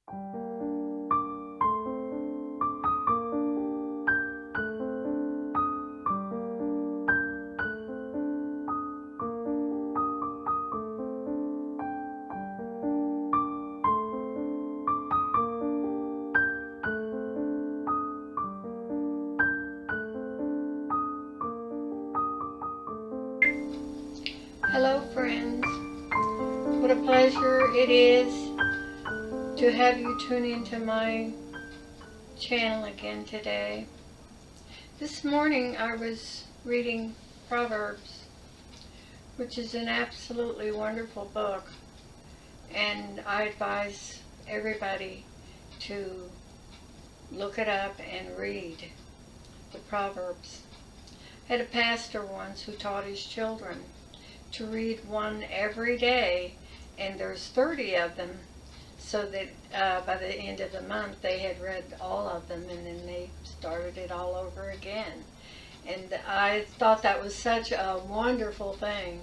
Hello friends, what a pleasure it is to have you tune into my channel again today. This morning I was reading Proverbs, which is an absolutely wonderful book, and I advise everybody to look it up and read the Proverbs. I had a pastor once who taught his children to read one every day, and there's 30 of them, so that by the end of the month they had read all of them, and then they started it all over again. And I thought that was such a wonderful thing,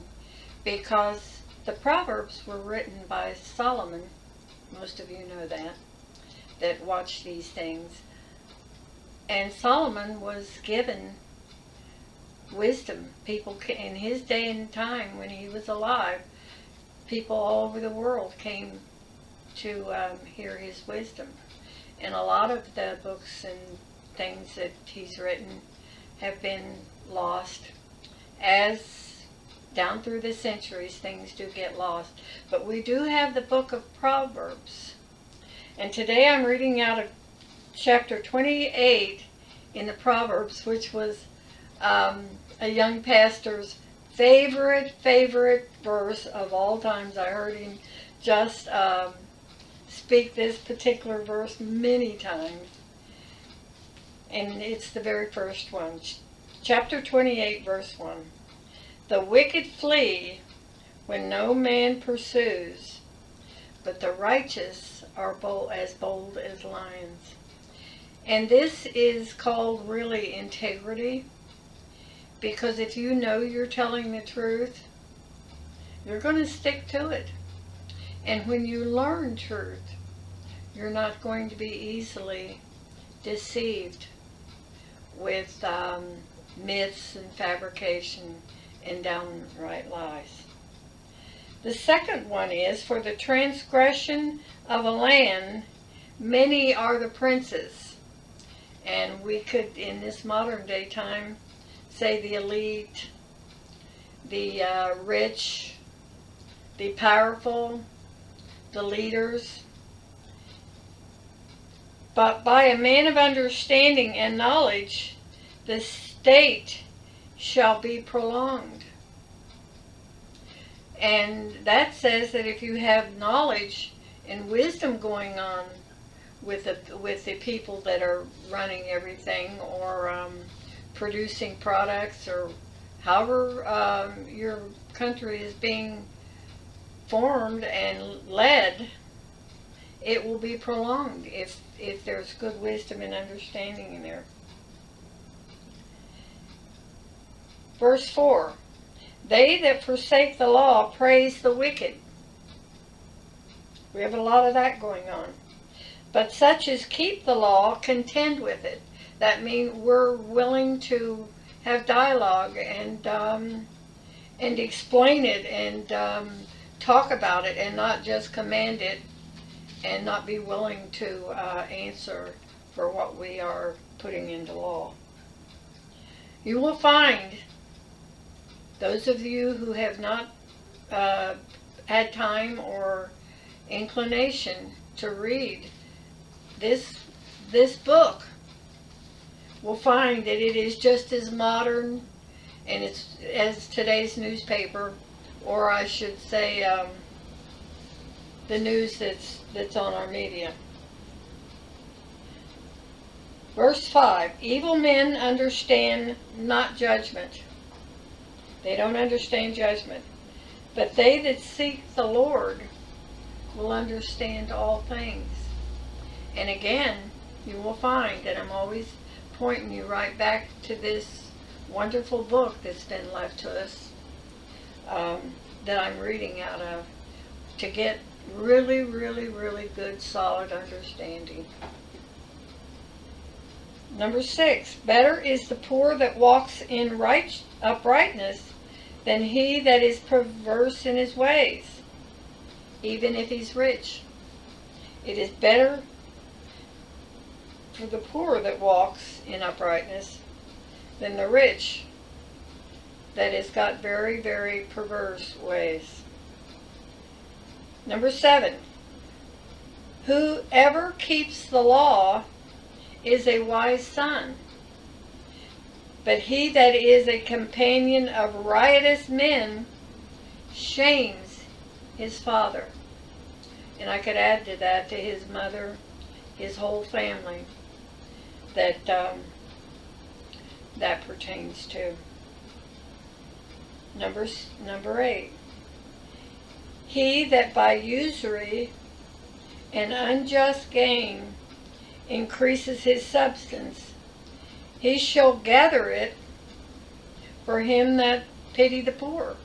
because the Proverbs were written by Solomon. Most of you know that watch these things. And Solomon was given wisdom. People in his day and time, when he was alive, people all over the world came to hear his wisdom. And a lot of the books and things that he's written have been lost. As down through the centuries, things do get lost. But we do have the book of Proverbs. And today I'm reading out of chapter 28 in the Proverbs, which was a young pastor's favorite verse of all times. I heard him just speak this particular verse many times. And it's the very first one. Chapter 28, verse 1. The wicked flee when no man pursues, but the righteous are as bold as lions. And this is called really integrity. Because if you know you're telling the truth, you're going to stick to it. And when you learn truth, you're not going to be easily deceived with myths and fabrication and downright lies. The second one is, for the transgression of a land, many are the princes. And we could, in this modern day time, say the elite, the rich, the powerful, the leaders. But by a man of understanding and knowledge, the state shall be prolonged. And that says that if you have knowledge and wisdom going on with the people that are running everything, or producing products, or however your country is being formed and led, it will be prolonged if there's good wisdom and understanding in there. Verse 4. They that forsake the law praise the wicked. We have a lot of that going on. But such as keep the law contend with it. That means we're willing to have dialogue and explain it and talk about it, and not just command it and not be willing to answer for what we are putting into law. You will find, those of you who have not had time or inclination to read this book, will find that it is just as modern and it's as today's newspaper, or I should say the news that's on our media. Verse 5. Evil men understand not judgment. They don't understand judgment. But they that seek the Lord will understand all things. And again, you will find that I'm always pointing you right back to this wonderful book that's been left to us, that I'm reading out of, to get really, really, really good, solid understanding. Number 6, better is the poor that walks in uprightness than he that is perverse in his ways, even if he's rich. It is better for the poor that walks in uprightness than the rich that has got very, very perverse ways. Number 7, whoever keeps the law is a wise son, but he that is a companion of riotous men shames his father. And I could add to that, to his mother, his whole family, that that pertains to. Number 8, he that by usury and unjust gain increases his substance, he shall gather it for him that pity the poor.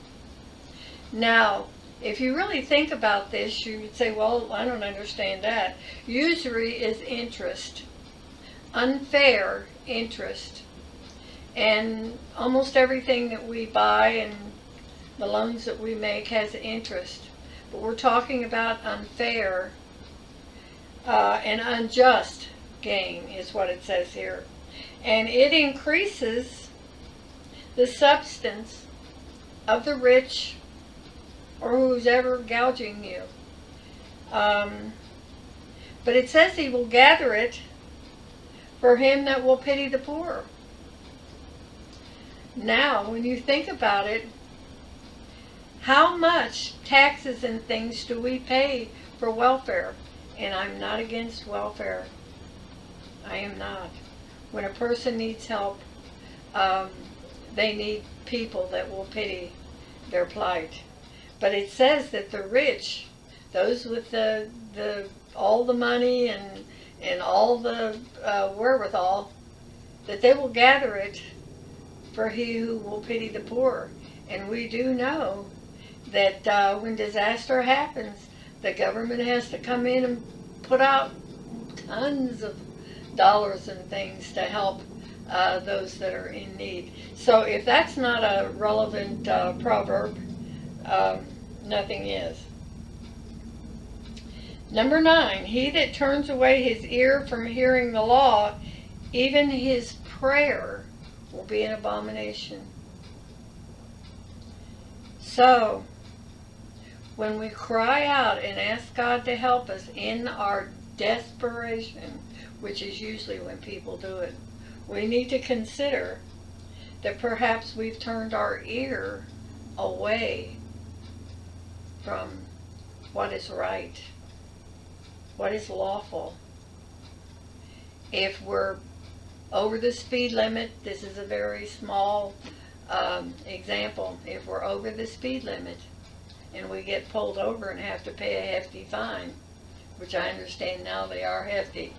Now, if you really think about this, you would say, well, I don't understand that. Usury is interest, unfair interest. And almost everything that we buy and the loans that we make has interest. But we're talking about unfair and unjust gain is what it says here. And it increases the substance of the rich or who's ever gouging you. But it says he will gather it for him that will pity the poor. Now, when you think about it, how much taxes and things do we pay for welfare? And I'm not against welfare. I am not. When a person needs help, they need people that will pity their plight. But it says that the rich, those with the all the money and all the wherewithal, that they will gather it for he who will pity the poor. And we do know that when disaster happens, the government has to come in and put out tons of dollars and things to help those that are in need. So if that's not a relevant proverb, nothing is. Number 9, he that turns away his ear from hearing the law, even his prayer will be an abomination. So, when we cry out and ask God to help us in our desperation, which is usually when people do it, we need to consider that perhaps we've turned our ear away from what is right, what is lawful. If we're over the speed limit, this is a very small example. If we're over the speed limit and we get pulled over and have to pay a hefty fine, which I understand now they are hefty,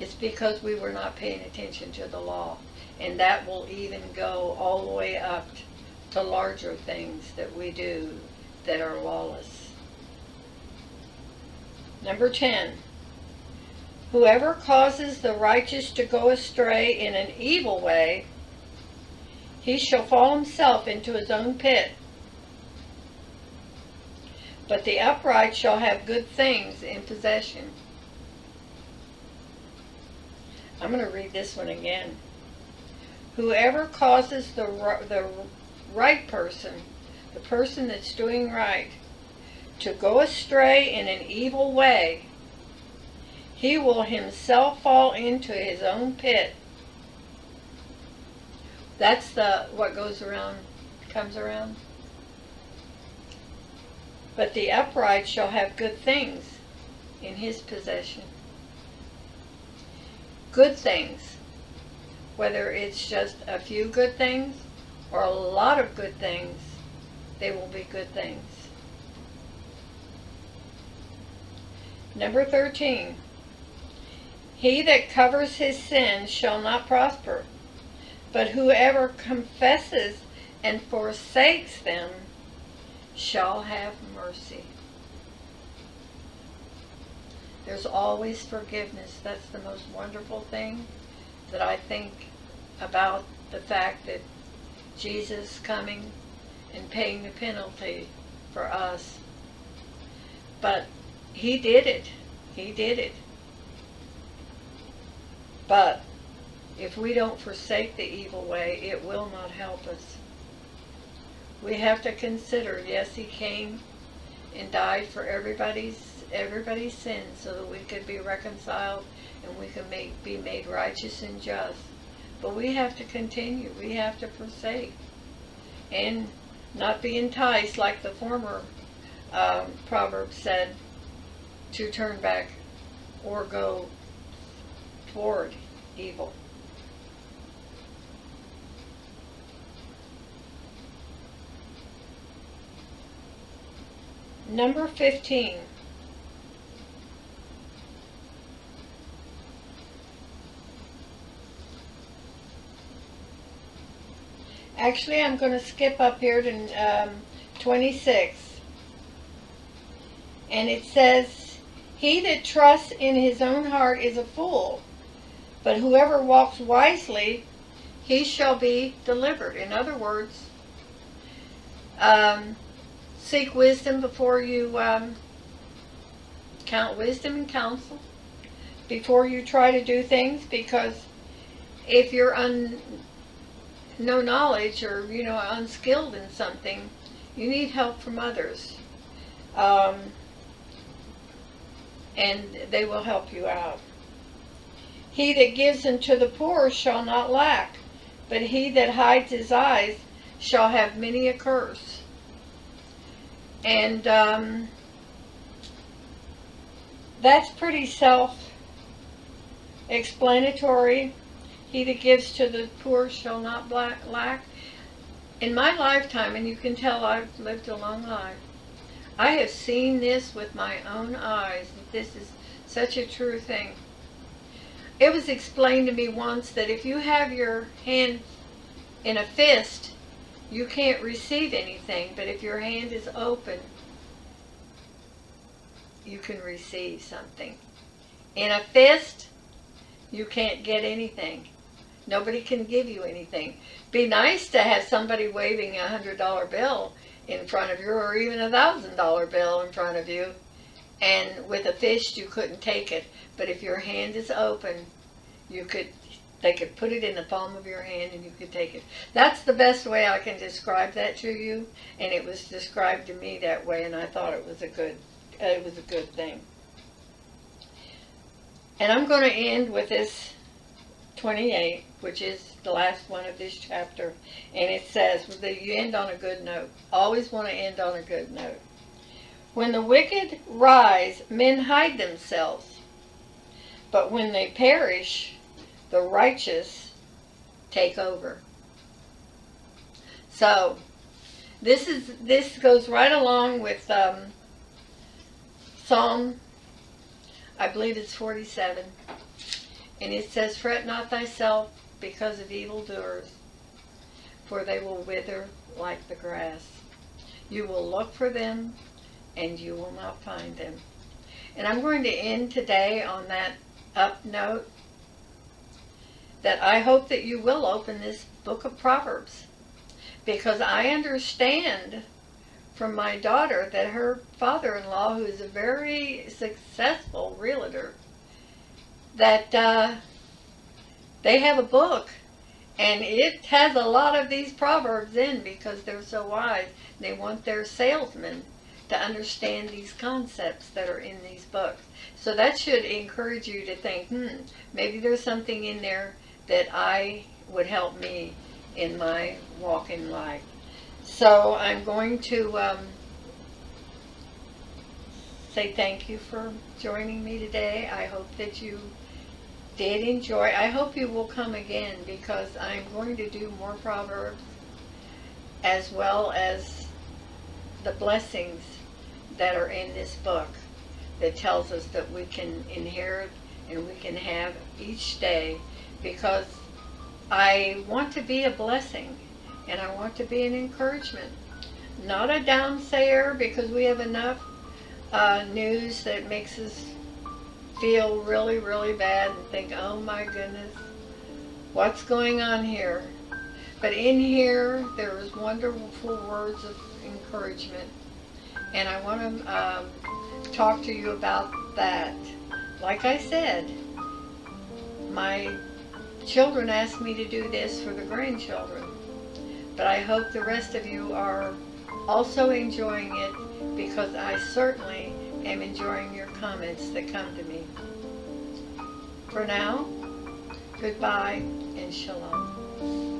it's because we were not paying attention to the law. And that will even go all the way up to larger things that we do that are lawless. Number 10, whoever causes the righteous to go astray in an evil way, he shall fall himself into his own pit. But the upright shall have good things in possession. I'm going to read this one again. Whoever causes the right person, the person that's doing right, to go astray in an evil way, he will himself fall into his own pit. That's what goes around, comes around. But the upright shall have good things in his possession. Good things, whether it's just a few good things or a lot of good things, they will be good things. Number 13, he that covers his sins shall not prosper, but whoever confesses and forsakes them shall have mercy. There's always forgiveness. That's the most wonderful thing that I think about the fact that Jesus coming and paying the penalty for us. But he did it. He did it. But if we don't forsake the evil way, it will not help us. We have to consider, yes, he came and died for everybody's sins so that we could be reconciled and we could be made righteous and just. But we have to continue. We have to forsake and not be enticed, like the former proverb said, to turn back or go toward evil. Number 15. Actually, I'm going to skip up here to 26. And it says, "He that trusts in his own heart is a fool, but whoever walks wisely, he shall be delivered." In other words, seek wisdom before you count wisdom and counsel before you try to do things, because if you're no knowledge or unskilled in something, you need help from others, and they will help you out. "He that gives unto the poor shall not lack, but he that hides his eyes shall have many a curse." And that's pretty self-explanatory. He that gives to the poor shall not lack. In my lifetime, and you can tell I've lived a long life, I have seen this with my own eyes, that this is such a true thing. It was explained to me once that if you have your hand in a fist, you can't receive anything, but if your hand is open, you can receive something. In a fist, you can't get anything. Nobody can give you anything. Be nice to have somebody waving a $100 bill in front of you, or even a $1,000 bill in front of you, and with a fist you couldn't take it. But if your hand is open, they could put it in the palm of your hand and you could take it. That's the best way I can describe that to you, and it was described to me that way, and I thought it was a good thing. And I'm going to end with this 28, which is the last one of this chapter, and it says that you end on a good note. Always want to end on a good note. "When the wicked rise, men hide themselves, but when they perish, the righteous take over." So this goes right along with Psalm, I believe it's 47, and it says, "Fret not thyself because of evildoers, for they will wither like the grass. You will look for them, and you will not find them." And I'm going to end today on that up note, that I hope that you will open this book of Proverbs, because I understand from my daughter that her father-in-law, who is a very successful realtor, that they have a book, and it has a lot of these proverbs in, because they're so wise. They want their salesmen to understand these concepts that are in these books. So that should encourage you to think, maybe there's something in there that would help me in my walk in life. So I'm going to say thank you for joining me today. I hope that you did enjoy. I hope you will come again, because I'm going to do more Proverbs, as well as the blessings that are in this book that tells us that we can inherit and we can have each day, because I want to be a blessing and I want to be an encouragement, not a downsayer, because we have enough news that makes us feel really, really bad and think, oh my goodness, what's going on here? But in here, there is wonderful words of encouragement. And I want to talk to you about that. Like I said, my children asked me to do this for the grandchildren. But I hope the rest of you are also enjoying it, because I certainly am enjoying your comments that come to me. For now, goodbye and shalom.